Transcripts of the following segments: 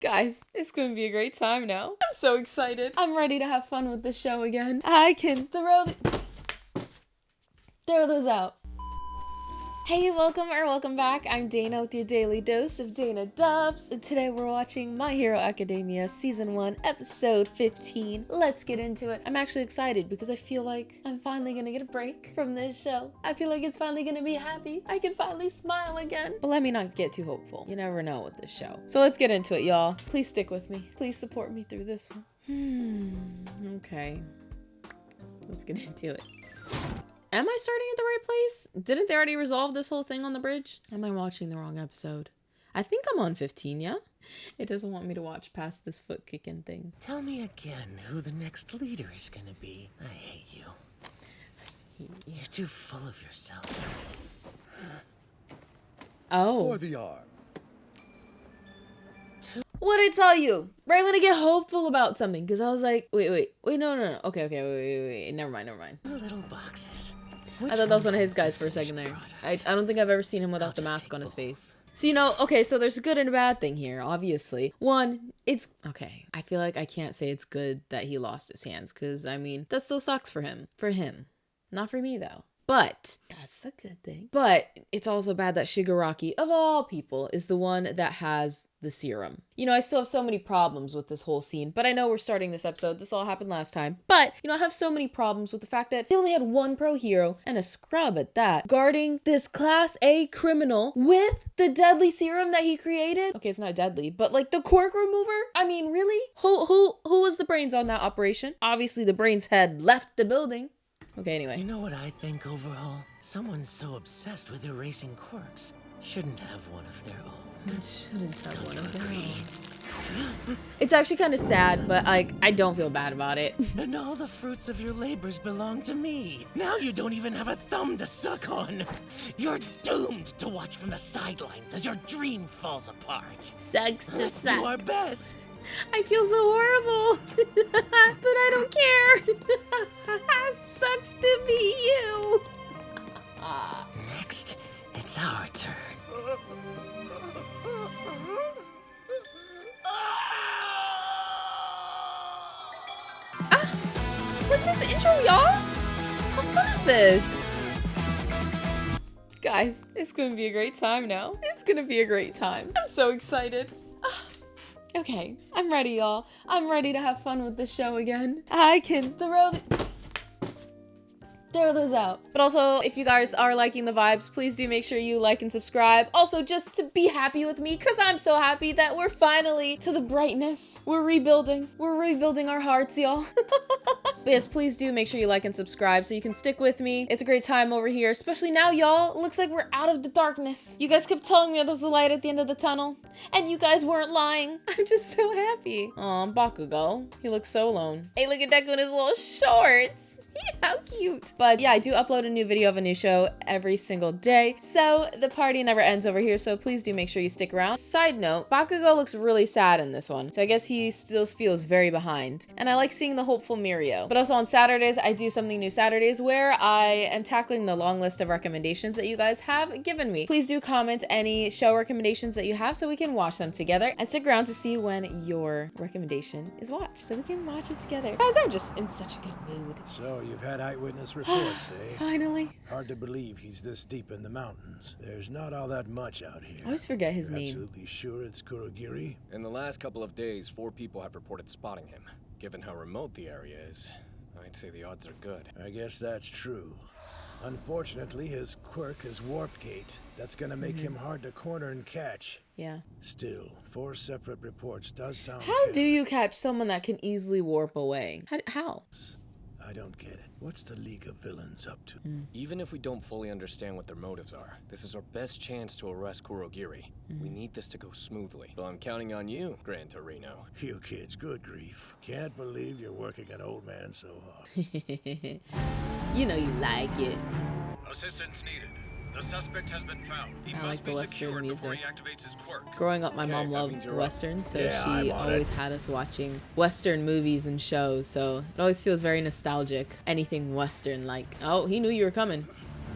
Guys, it's gonna be a great time now. I'm so excited. I'm ready to have fun with the show again. I can throw those out. Hey, welcome back. I'm Dana with your daily dose of Dana Dubs, and today we're watching My Hero Academia Season 1, Episode 15. Let's get into it. I'm actually excited because I feel like I'm finally gonna get a break from this show. I feel like it's finally gonna be happy. I can finally smile again. But let me not get too hopeful. You never know with this show. So let's get into it, y'all. Please stick with me. Please support me through this one. Okay. Let's get into it. Am I starting at the right place? Didn't they already resolve this whole thing on the bridge? Am I watching the wrong episode? I think I'm on 15, yeah? It doesn't want me to watch past this foot kicking thing. Tell me again who the next leader is gonna be. I hate you. You're too full of yourself. Oh. For the arm. What did I tell you? Right when I get hopeful about something, because I was like, wait, no. Okay, wait, never mind. The little boxes. I thought that was one of his guys for a second there. I don't think I've ever seen him without the mask on his face. So, you know, okay, so there's a good and a bad thing here, obviously. One, it's, okay, I feel like I can't say it's good that he lost his hands, because, I mean, that still sucks for him. For him. Not for me, though. But that's the good thing. But it's also bad that Shigaraki, of all people, is the one that has the serum. You know, I still have so many problems with this whole scene, but I know we're starting this episode. This all happened last time. But, you know, I have so many problems with the fact that he only had one pro hero, and a scrub at that, guarding this Class A criminal with the deadly serum that he created. Okay, it's not deadly, but like the quirk remover? I mean, really? Who was the brains on that operation? Obviously, the brains had left the building. Okay, anyway. You know what I think overall? Someone so obsessed with erasing quirks shouldn't have one of their own. Shouldn't have one of their own. It's actually kind of sad, but like, I don't feel bad about it. And all the fruits of your labors belong to me. Now you don't even have a thumb to suck on. You're doomed to watch from the sidelines as your dream falls apart. Sucks to Let's suck. do our best. I feel so horrible, but I don't care. Sucks to be you. Next, it's our turn. Look at this intro, y'all. How fun is this? Guys, it's gonna be a great time now. It's gonna be a great time. I'm so excited. Okay, I'm ready, y'all. I'm ready to have fun with the show again. I can throw those out. But also, if you guys are liking the vibes, please do make sure you like and subscribe. Also, just to be happy with me, because I'm so happy that we're finally to the brightness. We're rebuilding. We're rebuilding our hearts, y'all. But yes, please do make sure you like and subscribe so you can stick with me. It's a great time over here, especially now, y'all. It looks like we're out of the darkness. You guys kept telling me there was a light at the end of the tunnel, and you guys weren't lying. I'm just so happy. Aw, Bakugo. He looks so alone. Hey, look at Deku in his little shorts. How cute. But yeah, I do upload a new video of a new show every single day, so the party never ends over here, so please do make sure you stick around. Side note, Bakugo looks really sad in this one, so I guess he still feels very behind. And I like seeing the hopeful Mirio. But also on Saturdays, I do something new Saturdays where I am tackling the long list of recommendations that you guys have given me. Please do comment any show recommendations that you have so we can watch them together, and stick around to see when your recommendation is watched so we can watch it together. Guys, I'm just in such a good mood. So you've had eyewitness reports, eh? Finally. Hard to believe he's this deep in the mountains. There's not all that much out here. I always forget his You're name. absolutely sure it's Kurogiri? In the last couple of days, 4 people have reported spotting him. Given how remote the area is, I'd say the odds are good. I guess that's true. Unfortunately, his quirk is Warp Gate. That's gonna make him hard to corner and catch. Yeah. Still, 4 separate reports does sound How good. do you catch someone that can easily warp away? How? I don't get it. What's the League of Villains up to? Even if we don't fully understand what their motives are, this is our best chance to arrest Kurogiri. We need this to go smoothly. So I'm counting on you, Gran Torino. You kids, good grief. Can't believe you're working an old man so hard. You know you like it. Assistance needed. The suspect has been found. He I must like the be Western secured before music. he activates his quirk. Growing up, my Okay, mom that loved means you're up. Westerns, so Yeah, she I'm on always it. had us watching Western movies and shows, so it always feels very nostalgic. Anything Western, like, oh, he knew you were coming.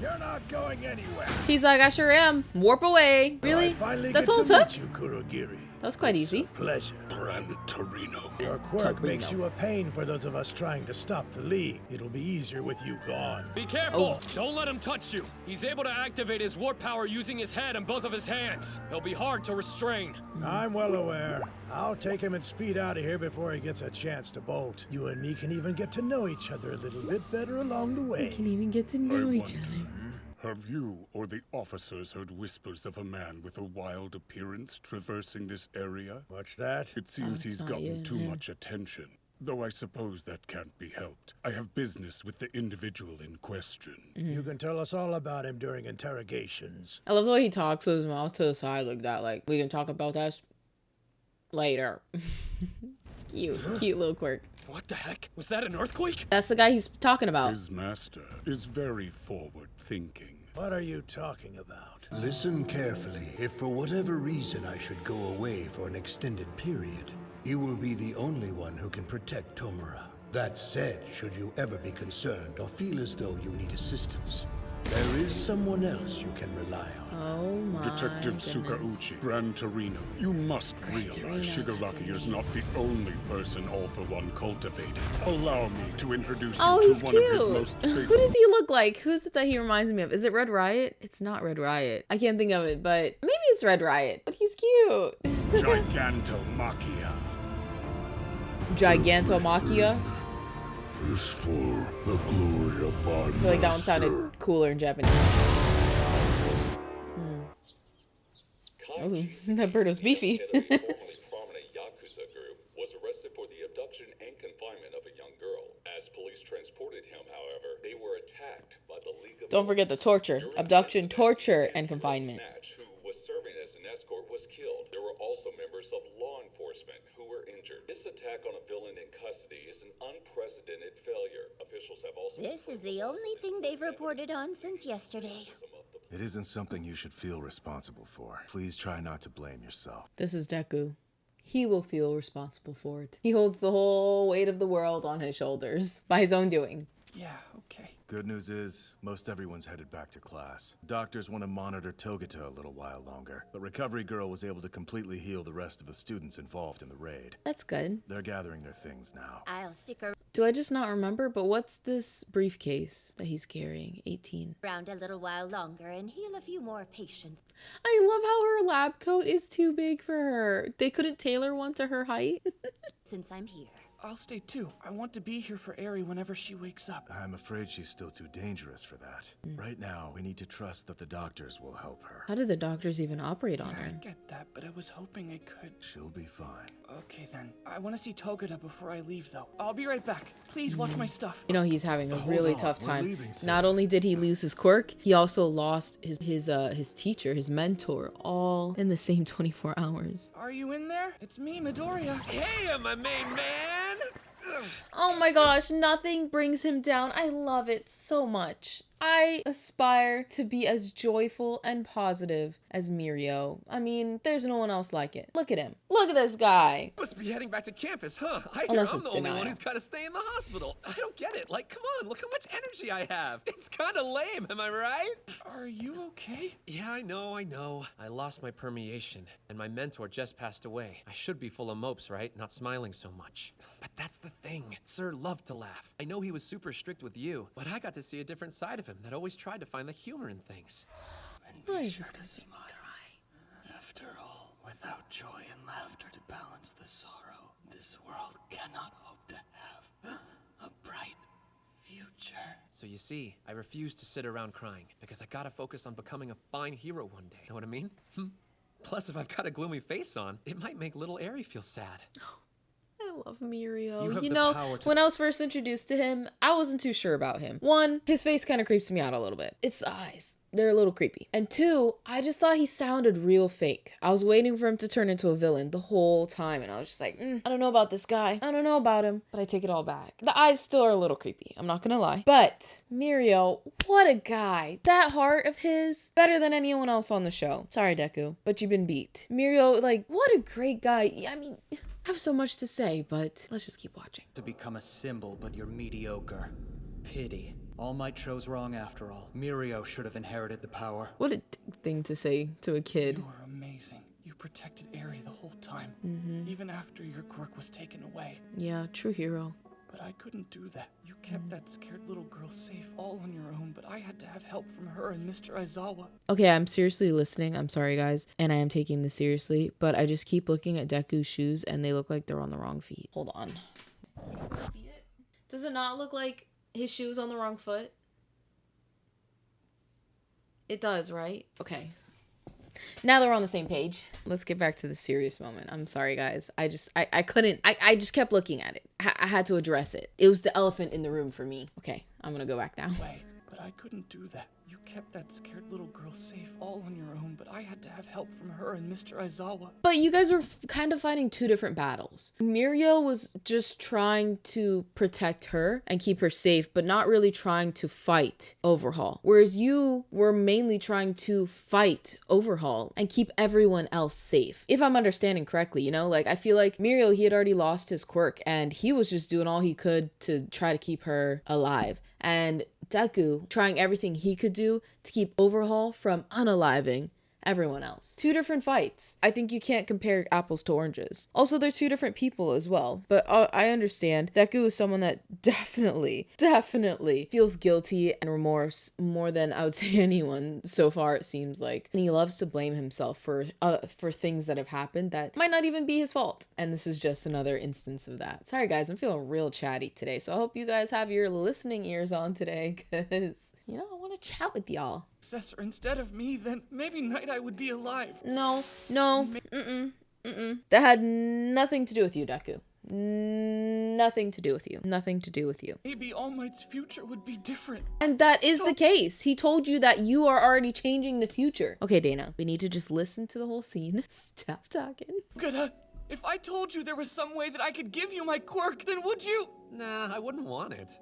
You're not going anywhere. He's like, I sure am. Warp away. Really? I finally That's get all to it took? meet you, Kurogiri. That was quite easy. Pleasure. Gran Torino. Your quirk makes you a pain for those of us trying to stop the League. It'll be easier with you gone. Be careful! Don't let him touch you. He's able to activate his warp power using his head and both of his hands. He'll be hard to restrain. I'm well aware. I'll take him and speed out of here before he gets a chance to bolt. You and me can even get to know each other a little bit better along the way. Can even get to know each other. Have you or the officers heard whispers of a man with a wild appearance traversing this area? What's that? It seems he's not gotten you, too yeah. much attention. Though I suppose that can't be helped. I have business with the individual in question. You can tell us all about him during interrogations. I love the way he talks with his mouth to the side like that. Like, we can talk about that later. It's cute. Cute little quirk. What the heck? Was that an earthquake? That's the guy he's talking about. His master is very forward-thinking. What are you talking about? Listen carefully. If for whatever reason I should go away for an extended period, you will be the only one who can protect Tomura. That said, should you ever be concerned or feel as though you need assistance, there is someone else you can rely on. Oh my Detective goodness. Tsukauchi, Gran Torino. You must realize Torino, that's Shigaraki his is name. not the only person All for One cultivated. Allow me to introduce Oh, you he's to one of his cute. most Who faithful. does he look like? Who's it that he reminds me of? Is it Red Riot? It's not Red Riot. I can't think of it, but maybe it's Red Riot. But he's cute. Gigantomachia. Gigantomachia. Is for the glory of my I feel like that one sounded cooler in Japanese. Oh, that bird was beefy. Formerly prominent Yakuza group was arrested for the abduction and confinement of a young girl. As police transported him, however, they were attacked by the League of Don't forget the torture, abduction, torture, and confinement. Snatch, who was serving as an escort, was killed. There were also members of law enforcement who were injured. This attack on a villain in custody is an unprecedented failure. Officials have also... This is the only thing they've reported on since yesterday. It isn't something you should feel responsible for. Please try not to blame yourself. This is Deku. He will feel responsible for it. He holds the whole weight of the world on his shoulders by his own doing. Yeah, okay. Good news is, most everyone's headed back to class. Doctors want to monitor Togata a little while longer, but Recovery Girl was able to completely heal the rest of the students involved in the raid. That's good. They're gathering their things now. I'll stick Do I just not remember? But what's this briefcase that he's carrying? 18. around a little while longer and heal a few more patients. I love how her lab coat is too big for her. They couldn't tailor one to her height. Since I'm here. I'll stay too. I want to be here for Eri whenever she wakes up. I'm afraid she's still too dangerous for that. Right now, we need to trust that the doctors will help her. How did the doctors even operate on I her? get that, but I was hoping I could. She'll be fine. Okay then. I want to see Togata before I leave though. I'll be right back. Please watch my stuff. You know, he's having a really on, tough we're time. leaving soon. Not only did he lose his quirk, he also lost his teacher, his mentor, all in the same 24 hours. Are you in there? It's me, Midoriya. Hey, my main man! Oh my gosh, nothing brings him down. I love it so much. I aspire to be as joyful and positive as Mirio. I mean, there's no one else like it. Look at him. Look at this guy. Must be heading back to campus, huh? I hear Unless I'm it's the only denial. one who's got to stay in the hospital. I don't get it. Like, come on, look how much energy I have. It's kind of lame, am I right? Are you okay? Yeah, I know. I lost my permeation, and my mentor just passed away. I should be full of mopes, right? Not smiling so much. But that's the thing. Sir loved to laugh. I know he was super strict with you, but I got to see a different side of him that always tried to find the humor in things. Why is this gonna Smile. After all, without joy and laughter to balance the sorrow, this world cannot hope to have a bright future. So you see, I refuse to sit around crying because I gotta focus on becoming a fine hero one day. Know what I mean? Plus, if I've got a gloomy face on, it might make little Eri feel sad. I love Mirio. You have You the know, power to- when I was first introduced to him, I wasn't too sure about him. One, his face kind of creeps me out a little bit. It's the eyes. They're a little creepy. And two, I just thought he sounded real fake. I was waiting for him to turn into a villain the whole time, and I was just like, I don't know about this guy. I don't know about him, but I take it all back. The eyes still are a little creepy. I'm not gonna lie. But Mirio, what a guy. That heart of his, better than anyone else on the show. Sorry, Deku, but you've been beat. Mirio, like, what a great guy. I mean, I have so much to say, but let's just keep watching. To become a symbol, but you're mediocre. Pity. All Might chose wrong after all. Mirio should have inherited the power. What a thing to say to a kid. You were amazing. You protected Eri the whole time. Even after your quirk was taken away. Yeah, true hero. But I couldn't do that. You kept that scared little girl safe all on your own, but I had to have help from her and Mr. Aizawa. Okay, I'm seriously listening. I'm sorry, guys. And I am taking this seriously, but I just keep looking at Deku's shoes and they look like they're on the wrong feet. Hold on. Can you see it? Does it not look like his shoe's on the wrong foot? It does, right? Okay. Now that we're on the same page, let's get back to the serious moment. I'm sorry, guys. I couldn't. I just kept looking at it. I had to address it. It was the elephant in the room for me. Okay, I'm gonna go back now. Wait, but I couldn't do that. You kept that scared little girl safe all on your own, but I had to have help from her and Mr. Aizawa. But you guys were kind of fighting two different battles. Mirio was just trying to protect her and keep her safe, but not really trying to fight Overhaul. Whereas you were mainly trying to fight Overhaul and keep everyone else safe. If I'm understanding correctly, you know? Like, I feel like Mirio, he had already lost his quirk and he was just doing all he could to try to keep her alive. And Deku trying everything he could do to keep Overhaul from unaliving everyone else. Two different fights. I think you can't compare apples to oranges. Also, they're two different people as well. But I understand. Deku is someone that definitely feels guilty and remorse more than I would say anyone so far, it seems like. And he loves to blame himself for things that have happened that might not even be his fault. And this is just another instance of that. Sorry guys, I'm feeling real chatty today. So I hope you guys have your listening ears on today because, you know, I want to chat with y'all. Successor instead of me, then maybe Night Eye would be alive. No. That had nothing to do with you, Deku. Nothing to do with you. Nothing to do with you. Maybe All Might's future would be different. And that is the case. He told you that you are already changing the future. Okay, Dana, we need to just listen to the whole scene. Stop talking. If I told you there was some way that I could give you my quirk, then would you? Nah, I wouldn't want it.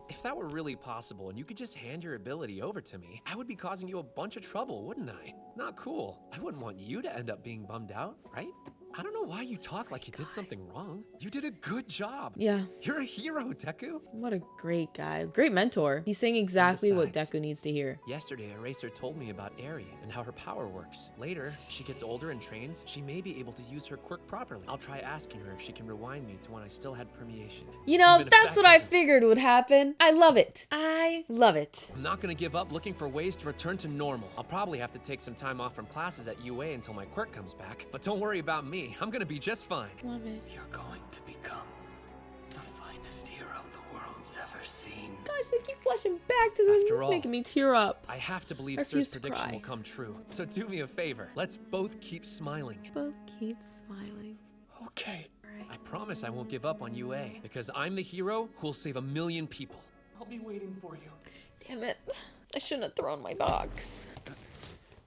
If that were really possible and you could just hand your ability over to me, I would be causing you a bunch of trouble, wouldn't I? Not cool. I wouldn't want you to end up being bummed out, right? I don't know why you talk like you did something wrong. You did a good job. Yeah. You're a hero, Deku. What a great guy. Great mentor. He's saying exactly what Deku needs to hear. Yesterday, Eraser told me about Eri and how her power works. Later, she gets older and trains, she may be able to use her quirk properly. I'll try asking her if she can rewind me to when I still had permeation. You know, that's what I figured would happen. I love it. I love it. I'm not gonna give up looking for ways to return to normal. I'll probably have to take some time off from classes at UA until my quirk comes back. But don't worry about me. I'm gonna be just fine. Love it. You're going to become the finest hero the world's ever seen. Gosh, they keep flashing back to this. After It's all, making me tear up. I have to believe Sir's prediction will come true. So do me a favor. Let's both keep smiling. Both keep smiling. Okay. I promise I won't give up on UA because I'm the hero who'll save 1 million people. I'll be waiting for you. Damn it. I shouldn't have thrown my box.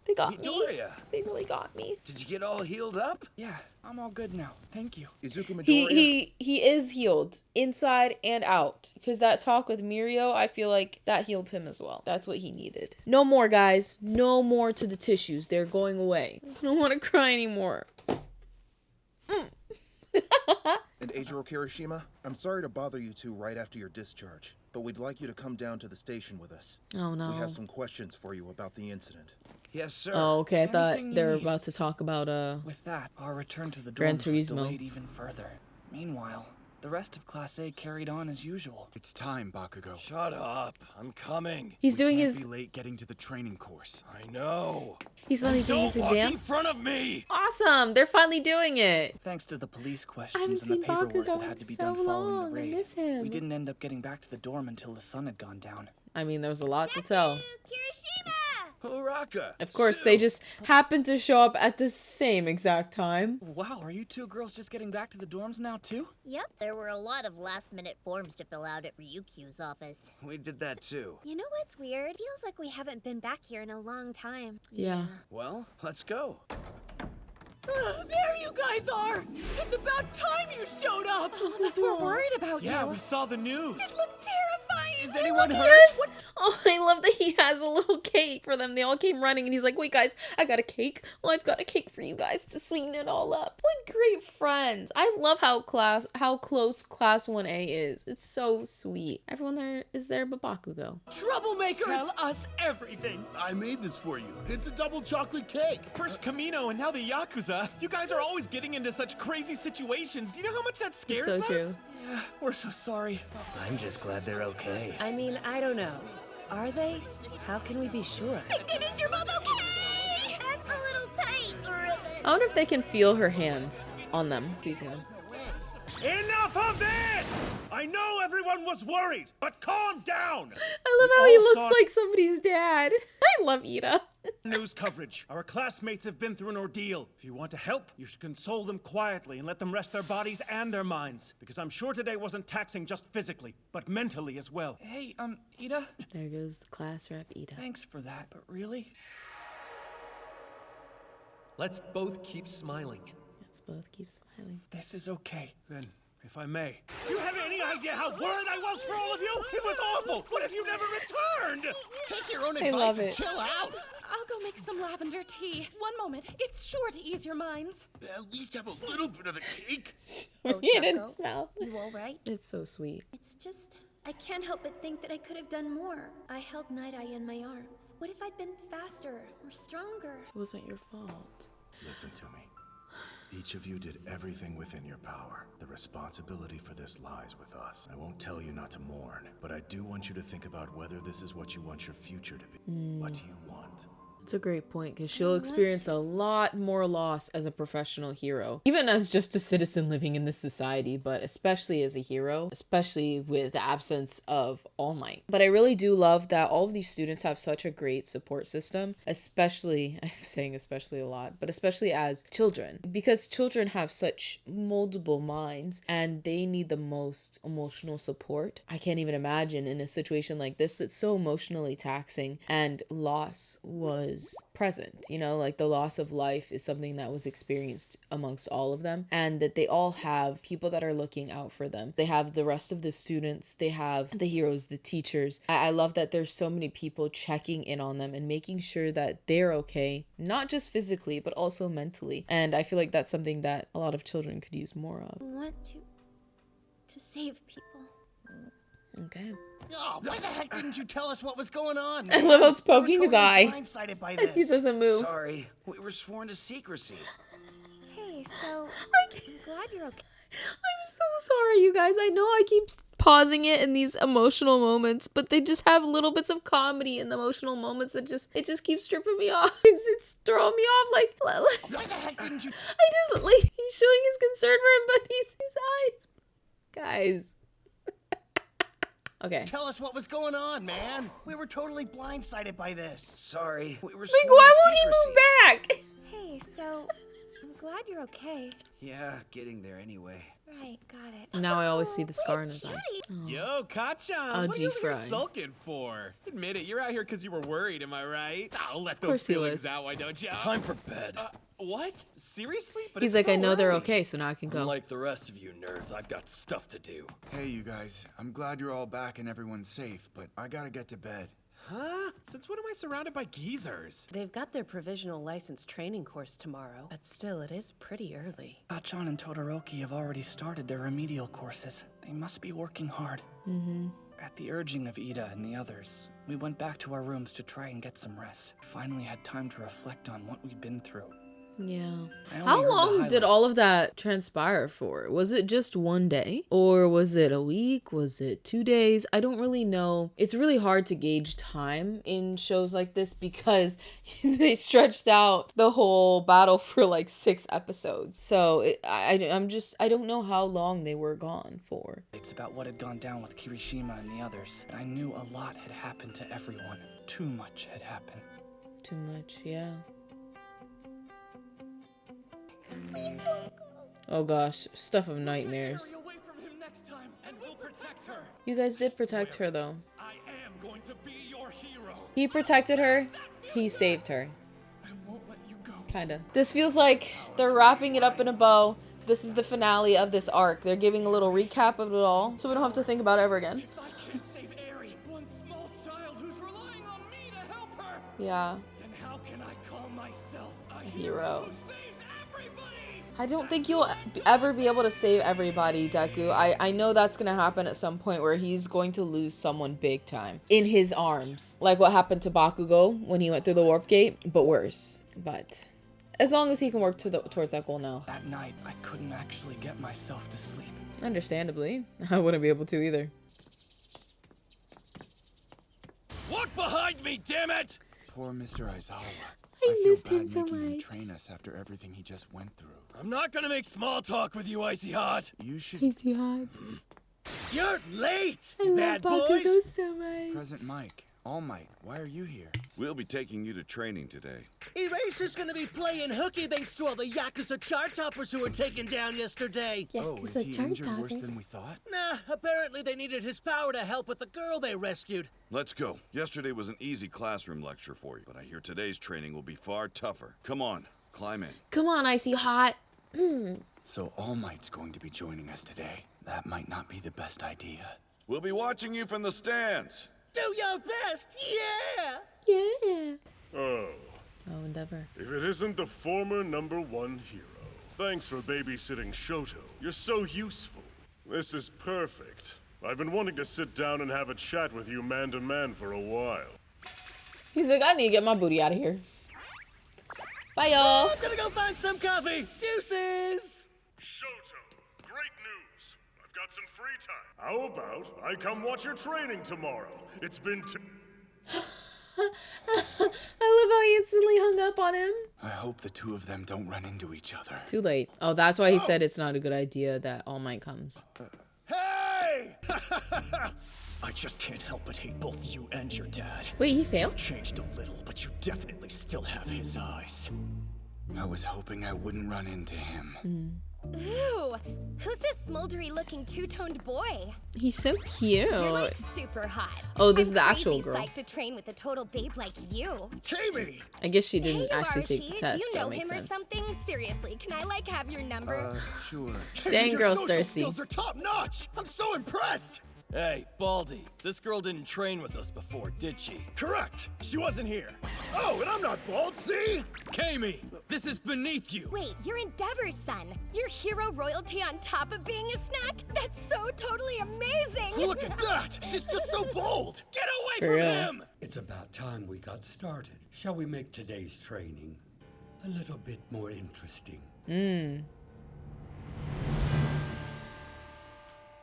They got me. Midoriya. They really got me. Did you get all healed up? Yeah, I'm all good now. Thank you. Izuku Midoriya. He is healed inside and out because that talk with Mirio, I feel like that healed him as well. That's what he needed. No more, guys. No more to the tissues. They're going away. I don't want to cry anymore. And Eijiro Kirishima, I'm sorry to bother you two right after your discharge, but we'd like you to come down to the station with us. Oh no. We have some questions for you about the incident. Yes, sir. Oh, okay. I thought they were about to talk about With that, our return to the Gran dorms was Turismo. delayed even further. Meanwhile, the rest of Class A carried on as usual. It's time, Bakugo. Shut up. I'm coming. He's doing can't his. be late getting to the training course. I know. He's finally doing his Don't walk exam. in front of me. Awesome! They're finally doing it. Thanks to the police I haven't questions and the seen paperwork Bakugo that had in to be so done following long. the I raid, miss him. we didn't end up getting back to the dorm until the sun had gone down. I mean, there was a lot to tell. Uraka. Of course, they just happened to show up at the same exact time. Wow, are you two girls just getting back to the dorms now too? Yep, there were a lot of last-minute forms to fill out at Ryukyu's office. We did that too. You know what's weird? Feels like we haven't been back here in a long time. Yeah. Well, let's go. There you guys are! It's about time you showed up! All of us were worried about you. Yeah, we saw the news. It looked terrifying! Is Is anyone hurt? Yes! Oh, I love that he has a little cake for them. They all came running and he's like, wait guys, I got a cake. Well, I've got a cake for you guys to sweeten it all up. What great friends. I love how close class 1A is. It's so sweet. Everyone there is there but Bakugo. Troublemaker! Tell us everything. I made this for you. It's a double chocolate cake. First Kamino and now the Yakuza. You guys are always getting into such crazy situations. Do you know how much that scares so us? true. Yeah, we're so sorry. I'm just glad they're okay. I mean, I don't know. Are they? How can we be sure? Thank goodness you're both okay! I'm a little tight. I wonder if they can feel her hands on them. Squeezing them. Enough of this! I know everyone was worried, but calm down! I love how he looks like somebody's dad. I love Ida. News coverage. Our classmates have been through an ordeal. If you want to help, you should console them quietly and let them rest their bodies and their minds. Because I'm sure today wasn't taxing just physically, but mentally as well. Hey, Ida? There goes the class rep, Ida. Thanks for that, but really? Let's both keep smiling. Let's both keep smiling. This is okay. Then, if I may. Do you have any idea how worried I was for all of you? It was awful! What if you never returned? Take your own I advice love and it. chill out. I'll go make some lavender tea. One moment. It's sure to ease your minds. At least have a little bit of the cake. Oh, He didn't Chucko, smell. you all right? It's so sweet. It's just, I can't help but think that I could have done more. I held Night Eye in my arms. What if I'd been faster or stronger? It wasn't your fault. Listen to me. Each of you did everything within your power. The responsibility for this lies with us. I won't tell you not to mourn, but I do want you to think about whether this is what you want your future to be. What do you want? It's a great point because she'll experience a lot more loss as a professional hero, even as just a citizen living in this society, but especially as a hero, especially with the absence of All Might. But I really do love that all of these students have such a great support system, especially, I'm saying especially a lot, but especially as children, because children have such moldable minds and they need the most emotional support. I can't even imagine in a situation like this that's so emotionally taxing and loss was present, you know, like the loss of life is something that was experienced amongst all of them, and that they all have people that are looking out for them. They have the rest of the students, they have the heroes, the teachers. I love that there's so many people checking in on them and making sure that they're okay, not just physically but also mentally, and I feel like that's something that a lot of children could use more of. I want to save people. Okay. Oh, why the heck didn't you tell us what was going on? I love how it's poking his eye. Blindsided by this. He doesn't move. Sorry, we were sworn to secrecy. Hey, so I'm glad you're okay. I'm so sorry, you guys. I know I keep pausing it in these emotional moments, but they just have little bits of comedy in the emotional moments that it just keeps tripping me off. It's throwing me off. Like, why the heck didn't you? I just like he's showing his concern for him, but his eyes, guys. Okay. Tell us what was going on, man. We were totally blindsided by this. Sorry, we were Like, sworn why to won't he move back? Hey, so I'm glad you're okay. Yeah, getting there anyway. Right, got it. Now I always see the scar in his eye. Yo, Kachan, Oh, what are you over here G-Fry. sulking for? Admit it, you're out here because you were worried, am I right? I'll let those course he feelings was. out, why don't you? Time for bed. What? Seriously? But He's it's like, I so know they're early. okay, so now I can go. Unlike the rest of you nerds, I've got stuff to do. Hey, you guys. I'm glad you're all back and everyone's safe, but I gotta get to bed. Huh? Since when am I surrounded by geezers? They've got their provisional license training course tomorrow, but still, it is pretty early. Kachan and Todoroki have already started their remedial courses. They must be working hard. Mm-hmm. At the urging of Ida and the others, we went back to our rooms to try and get some rest. Finally had time to reflect on what we'd been through. Yeah. I only How heard the long did highlight. all of that transpire for? Was it just one day? Or was it a week? Was it 2 days? I don't really know. It's really hard to gauge time in shows like this because they stretched out the whole battle for like 6 episodes. So I don't know how long they were gone for. It's about what had gone down with Kirishima and the others. But I knew a lot had happened to everyone. Too much had happened. Too much, yeah. Please don't go. Oh gosh, stuff of nightmares. Away from him next time, and we'll protect her. You guys did protect her though. I am going to be your hero. He protected her. He saved her. I won't let you go. Kinda. This feels like they're wrapping it up in a bow. This is the finale of this arc. They're giving a little recap of it all, so we don't have to think about it ever again. If I can't save Eri, Yeah. Then how can I call myself a Hero. who saves everybody? I don't think you'll ever be able to save everybody, Deku. I know that's gonna happen at some point where he's going to lose someone big time in his arms. Like what happened to Bakugo when he went through the warp gate, but worse. But as long as he can work towards that goal now. That night, I couldn't actually get myself to sleep. Understandably. I wouldn't be able to either. Look behind me, damn it! Poor Mr. Aizawa. I missed him so making him much. train us after everything he just went through. I'm not gonna make small talk with you, Icy Hot. You should. Icy Hot. You're late, I you love bad Bakugo boys. so much. President Mike, All Might, why are you here? We'll be taking you to training today. Eraser's gonna be playing hooky thanks to all the Yakuza chart toppers who were taken down yesterday. Oh, is he injured worse than we thought? Nah, apparently they needed his power to help with the girl they rescued. Let's go. Yesterday was an easy classroom lecture for you, but I hear today's training will be far tougher. Come on, climb in. Come on, Icy Hot. So All Might's going to be joining us today. That might not be the best idea. We'll be watching you from the stands. Do your best, yeah! Yeah. Oh. Oh, Endeavor. If it isn't the former #1 hero. Thanks for babysitting Shoto. You're so useful. This is perfect. I've been wanting to sit down and have a chat with you man to man for a while. He's like, I need to get my booty out of here. Bye, y'all. I'm gonna go find some coffee. Deuces! Shoto, great news. I've got some free time. How about I come watch your training tomorrow? It's been I love how he instantly hung up on him. I hope the two of them don't run into each other. Too late. Oh, that's why he said it's not a good idea that All Might comes. Hey! I just can't help but hate both you and your dad. Wait, he failed? You've changed a little, but you definitely still have his eyes. I was hoping I wouldn't run into him. Ooh, who's this smoldery looking two-toned boy? He's so cute. You're like super hot. Oh, this is the I'm actual crazy girl. psyched to train with a total babe like you. Kimi! I guess she Hey, didn't you actually are, take Shie. the test, Do you so know it makes him or sense. something? Seriously, can I like have your number? Sure. Dang, Your girl's social thirsty. skills are top notch. I'm so impressed. Hey, Baldy, this girl didn't train with us before, did she? Correct. She wasn't here. Oh, and I'm not bald, see? Kami, this is beneath you. Wait, you're Endeavor's son. You're hero royalty on top of being a snack? That's so totally amazing! Look at that! She's just so bold! Get away For from real. him! It's about time we got started. Shall we make today's training a little bit more interesting?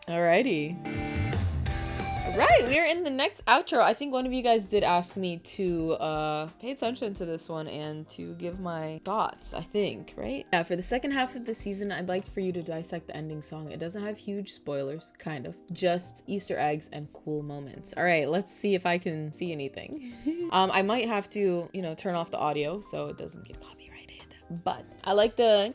Alrighty. Alright, we are in the next outro. I think one of you guys did ask me to pay attention to this one and to give my thoughts, I think, right? Yeah, for the second half of the season, I'd like for you to dissect the ending song. It doesn't have huge spoilers, kind of. Just Easter eggs and cool moments. Alright, let's see if I can see anything. I might have to, you know, turn off the audio so it doesn't get copyrighted. But I like the...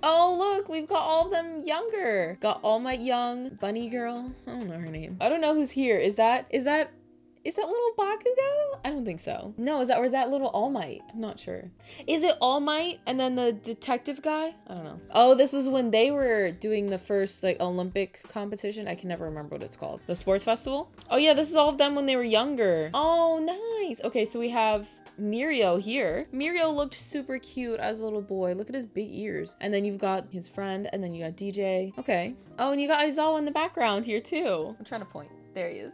Oh, look, we've got all of them younger. Got All Might young, Bunny Girl. I don't know her name. I don't know who's here. Is that little Bakugo? I don't think so. No, is that little All Might? I'm not sure. Is it All Might and then the detective guy? I don't know. Oh, this is when they were doing the first like Olympic competition. I can never remember what it's called. The sports festival? Oh yeah, this is all of them when they were younger. Oh, nice. Okay, so we have MIRIO here. MIRIO looked super cute as a little boy. Look at his big ears. And then you've got his friend, and then you got DJ. Okay. Oh, and you got Aizawa in the background here too. I'm trying to point. There he is.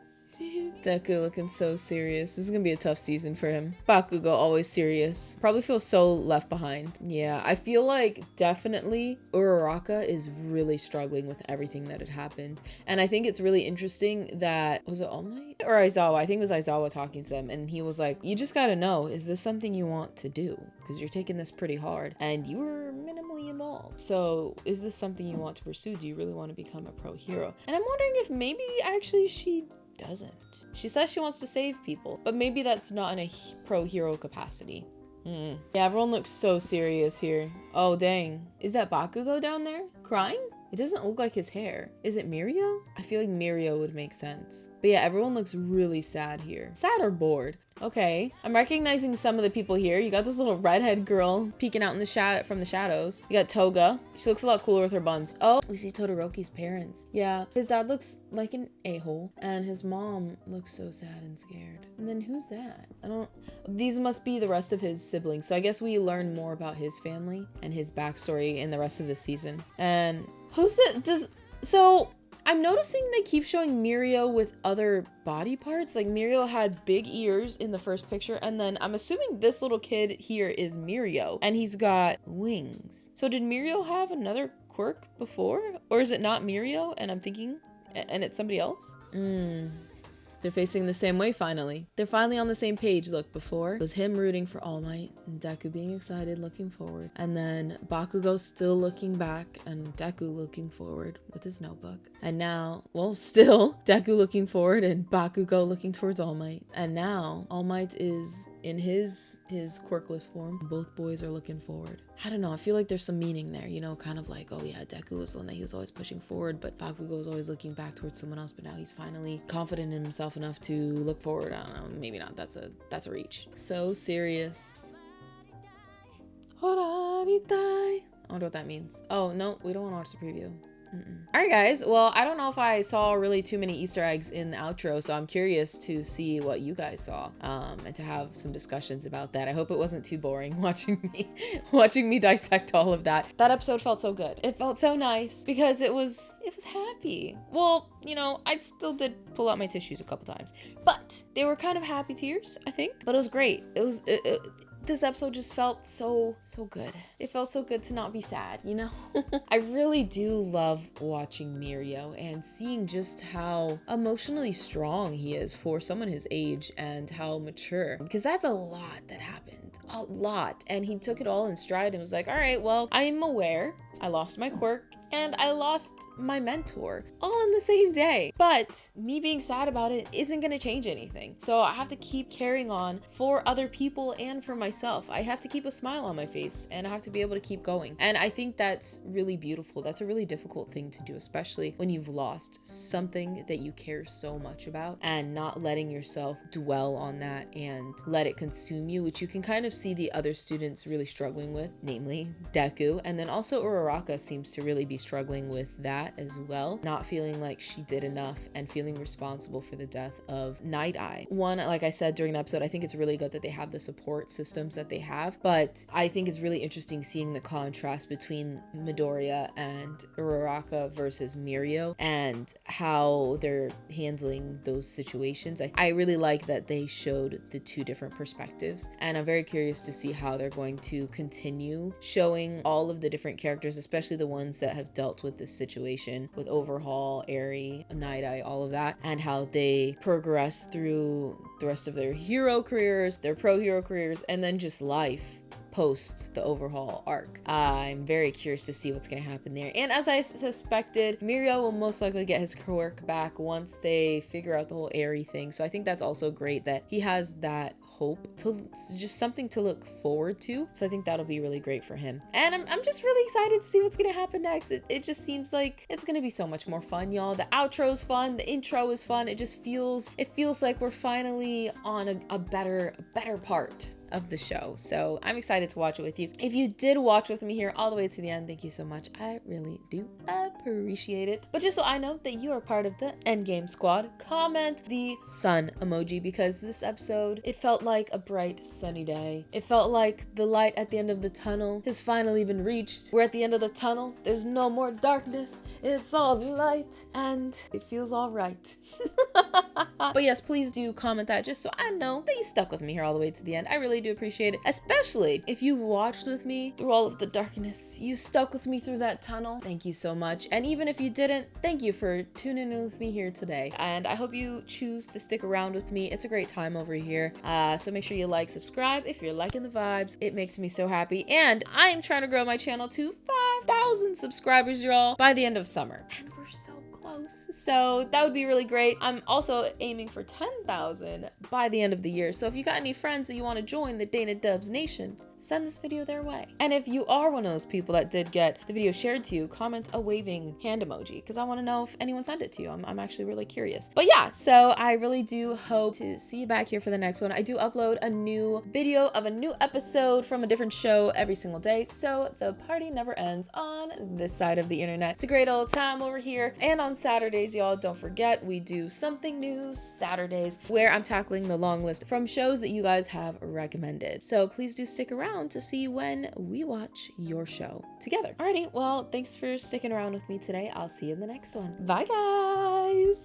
Deku looking so serious. This is gonna be a tough season for him. Bakugo always serious. Probably feels so left behind. Yeah, I feel like definitely Uraraka is really struggling with everything that had happened. And I think it's really interesting that, was it All Might? Or Aizawa? I think it was Aizawa talking to them, and he was like, you just gotta know, is this something you want to do? Because you're taking this pretty hard and you were minimally involved. So is this something you want to pursue? Do you really want to become a pro hero? And I'm wondering if maybe actually she doesn't. She says she wants to save people, but maybe that's not in a pro hero capacity. Yeah, everyone looks so serious here. Oh, dang. Is that Bakugo down there crying? It doesn't look like his hair. Is it MIRIO? I feel like MIRIO would make sense. But yeah, everyone looks really sad here. Sad or bored? Okay. I'm recognizing some of the people here. You got this little redhead girl peeking out in the from the shadows. You got Toga. She looks a lot cooler with her buns. Oh, we see Todoroki's parents. Yeah, his dad looks like an a-hole and his mom looks so sad and scared. And then who's that? These must be the rest of his siblings. So I guess we learn more about his family and his backstory in the rest of the season. And who's the, so I'm noticing they keep showing MIRIO with other body parts. Like MIRIO had big ears in the first picture, and then I'm assuming this little kid here is MIRIO, and he's got wings. So did MIRIO have another quirk before? Or is it not MIRIO and I'm thinking, and it's somebody else? They're facing the same way finally. They're finally on the same page. Look, before it was him rooting for All Might and Deku being excited, looking forward. And then Bakugo still looking back and Deku looking forward with his notebook. And now, well, still Deku looking forward and Bakugo looking towards All Might. And now All Might is in his quirkless form. Both boys are looking forward. I don't know, I feel like there's some meaning there, you know, kind of like, oh yeah, Deku was the one that he was always pushing forward, but Bakugo was always looking back towards someone else, but now he's finally confident in himself enough to look forward. I don't know, maybe not, that's a reach. So serious. I wonder what that means. Oh, no, we don't want to watch the preview. All right, guys. Well, I don't know if I saw really too many Easter eggs in the outro, so I'm curious to see what you guys saw and to have some discussions about that. I hope it wasn't too boring watching me dissect all of that. That episode felt so good. It felt so nice because it was happy. Well, you know, I still did pull out my tissues a couple times, but they were kind of happy tears, I think. But it was great. This episode just felt so good. It felt so good to not be sad, you know? I really do love watching MIRIO and seeing just how emotionally strong he is for someone his age and how mature, because that's a lot that happened. A lot. And he took it all in stride and was like, all right, well, I am aware I lost my quirk and I lost my mentor all in the same day. But me being sad about it isn't gonna change anything. So I have to keep carrying on for other people and for myself. I have to keep a smile on my face and I have to be able to keep going. And I think that's really beautiful. That's a really difficult thing to do, especially when you've lost something that you care so much about and not letting yourself dwell on that and let it consume you, which you can kind of see the other students really struggling with, namely Deku. And then also Uraraka seems to really be struggling with that as well, not feeling like she did enough and feeling responsible for the death of Night Eye. One, like I said during the episode, I think it's really good that they have the support systems that they have, but I think it's really interesting seeing the contrast between Midoriya and Uraraka versus MIRIO and how they're handling those situations. I really like that they showed the two different perspectives, and I'm very curious to see how they're going to continue showing all of the different characters, especially the ones that have dealt with this situation with Overhaul, Eri, Night Eye, all of that, and how they progress through the rest of their hero careers, their pro hero careers, and then just life post the Overhaul arc. I'm very curious to see what's going to happen there. And as I suspected, MIRIO will most likely get his quirk back once they figure out the whole Eri thing. So I think that's also great that he has that hope, to just something to look forward to. So I think that'll be really great for him. And I'm just really excited to see what's gonna happen next. It just seems like it's gonna be so much more fun, y'all. The outro's fun, the intro is fun. It feels like we're finally on a better part of the show. So I'm excited to watch it with you. If you did watch with me here all the way to the end, thank you so much. I really do appreciate it. But just so I know that you are part of the Endgame squad, comment the sun emoji, because this episode, it felt like a bright sunny day. It felt like the light at the end of the tunnel has finally been reached. We're at the end of the tunnel. There's no more darkness. It's all light and it feels all right. But yes, please do comment that just so I know that you stuck with me here all the way to the end. I really do appreciate it, especially if you watched with me through all of the darkness. You stuck with me through that tunnel. Thank you so much. And even if you didn't, thank you for tuning in with me here today. And I hope you choose to stick around with me. It's a great time over here. So make sure you like, subscribe if you're liking the vibes. It makes me so happy. And I am trying to grow my channel to 5,000 subscribers, y'all, by the end of summer. And we're so close. So that would be really great. I'm also aiming for 10,000 by the end of the year. So if you got any friends that you want to join the Dana Dubs Nation, send this video their way. And if you are one of those people that did get the video shared to you, comment a waving hand emoji, because I want to know if anyone sent it to you. I'm actually really curious. But yeah, so I really do hope to see you back here for the next one. I do upload a new video of a new episode from a different show every single day, so the party never ends on this side of the internet. It's a great old time over here. And on Saturdays, y'all, don't forget, we do something new Saturdays where I'm tackling the long list from shows that you guys have recommended. So please do stick around to see when we watch your show together. Alrighty, well, thanks for sticking around with me today. I'll see you in the next one. Bye, guys!